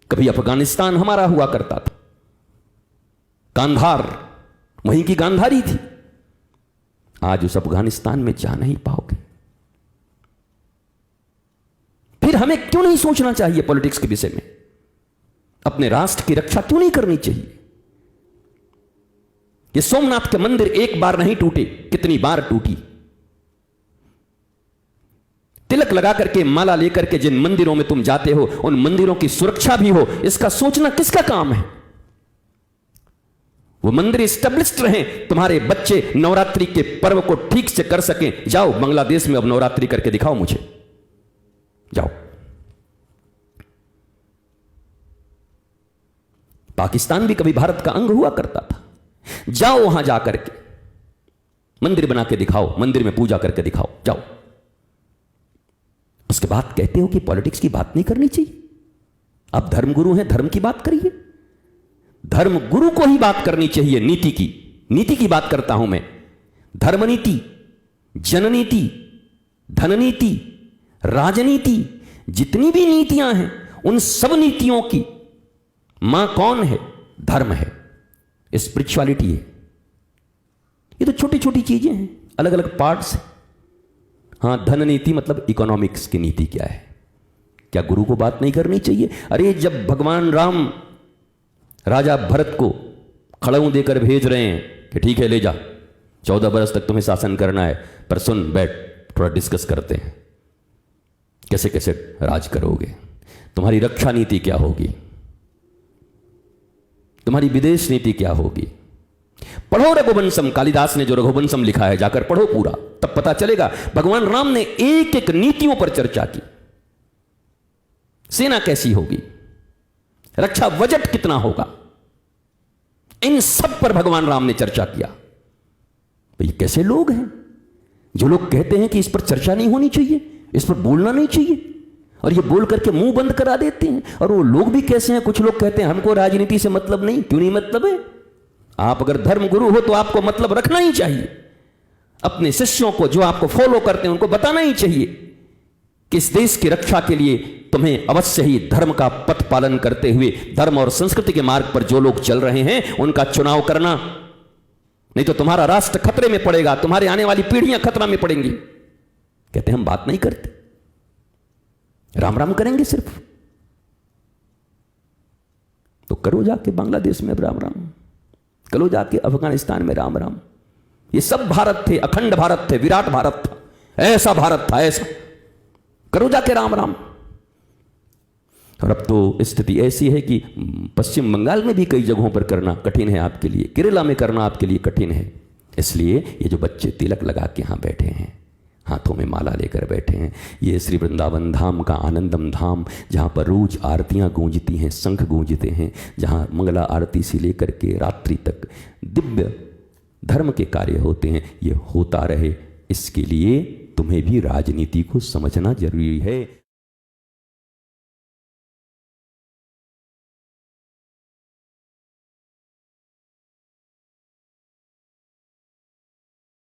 कभी अफगानिस्तान हमारा हुआ करता था, कांधार वहीं की गांधारी थी। आज उस अफगानिस्तान में जा नहीं पाओगे। फिर हमें क्यों नहीं सोचना चाहिए पॉलिटिक्स के विषय में? अपने राष्ट्र की रक्षा क्यों नहीं करनी चाहिए? ये सोमनाथ के मंदिर एक बार नहीं टूटे, कितनी बार टूटी। तिलक लगा करके, माला लेकर के जिन मंदिरों में तुम जाते हो, उन मंदिरों की सुरक्षा भी हो, इसका सोचना किसका काम है? वो मंदिर स्टेब्लिश्ड रहें, तुम्हारे बच्चे नवरात्रि के पर्व को ठीक से कर सकें। जाओ बांग्लादेश में अब नवरात्रि करके दिखाओ मुझे, जाओ। पाकिस्तान भी कभी भारत का अंग हुआ करता था। जाओ वहां जाकर के मंदिर बना के दिखाओ, मंदिर में पूजा करके दिखाओ, जाओ। उसके बाद कहते हो कि पॉलिटिक्स की बात नहीं करनी चाहिए। आप धर्मगुरु हैं, धर्म की बात करिए। धर्म गुरु को ही बात करनी चाहिए नीति की। नीति की बात करता हूं मैं। धर्मनीति, जननीति, धननीति, राजनीति, जितनी भी नीतियां हैं, उन सब नीतियों की मां कौन है? धर्म है, स्पिरिचुअलिटी है। ये तो छोटी छोटी चीजें हैं, अलग अलग पार्ट्स हैं। हां, धननीति मतलब इकोनॉमिक्स की नीति क्या है? क्या गुरु को बात नहीं करनी चाहिए? अरे जब भगवान राम राजा भरत को खड़ाऊ देकर भेज रहे हैं कि ठीक है ले जा, 14 बरस तक तुम्हें शासन करना है, पर सुन बैठ, थोड़ा डिस्कस करते हैं, कैसे कैसे राज करोगे, तुम्हारी रक्षा नीति क्या होगी, तुम्हारी विदेश नीति क्या होगी। पढ़ो रघुवंशम, कालिदास ने जो रघुवंशम लिखा है जाकर पढ़ो पूरा, तब पता चलेगा। भगवान राम ने एक एक नीतियों पर चर्चा की। सेना कैसी होगी, रक्षा बजट कितना होगा, इन सब पर भगवान राम ने चर्चा किया। तो ये कैसे लोग हैं जो लोग कहते हैं कि इस पर चर्चा नहीं होनी चाहिए, इस पर बोलना नहीं चाहिए, और ये बोल करके मुंह बंद करा देते हैं। और वो लोग भी कैसे हैं? कुछ लोग कहते हैं हमको राजनीति से मतलब नहीं। क्यों नहीं मतलब है? आप अगर धर्म गुरु हो तो आपको मतलब रखना ही चाहिए। अपने शिष्यों को, जो आपको फॉलो करते हैं, उनको बताना ही चाहिए कि इस देश की रक्षा के लिए तुम्हें अवश्य ही धर्म का पथ पालन करते हुए, धर्म और संस्कृति के मार्ग पर जो लोग चल रहे हैं उनका चुनाव करना, नहीं तो तुम्हारा राष्ट्र खतरे में पड़ेगा, तुम्हारी आने वाली पीढ़ियां खतरा में पड़ेंगी। कहते हम बात नहीं करते, राम राम करेंगे सिर्फ। तो करो जाके बांग्लादेश में राम राम, करो जाके अफगानिस्तान में राम राम। ये सब भारत थे, अखंड भारत थे, विराट भारत था, ऐसा भारत था, ऐसा। करो जाके राम राम। और अब तो स्थिति ऐसी है कि पश्चिम बंगाल में भी कई जगहों पर करना कठिन है आपके लिए, केरला में करना आपके लिए कठिन है। इसलिए ये जो बच्चे तिलक लगा के यहां बैठे हैं, हाथों में माला लेकर बैठे हैं, ये श्री वृंदावन धाम का आनंदम धाम, जहाँ पर रोज आरतियाँ गूंजती हैं, शंख गूंजते हैं, जहाँ मंगला आरती से लेकर के रात्रि तक दिव्य धर्म के कार्य होते हैं, ये होता रहे। इसके लिए तुम्हें भी राजनीति को समझना जरूरी है।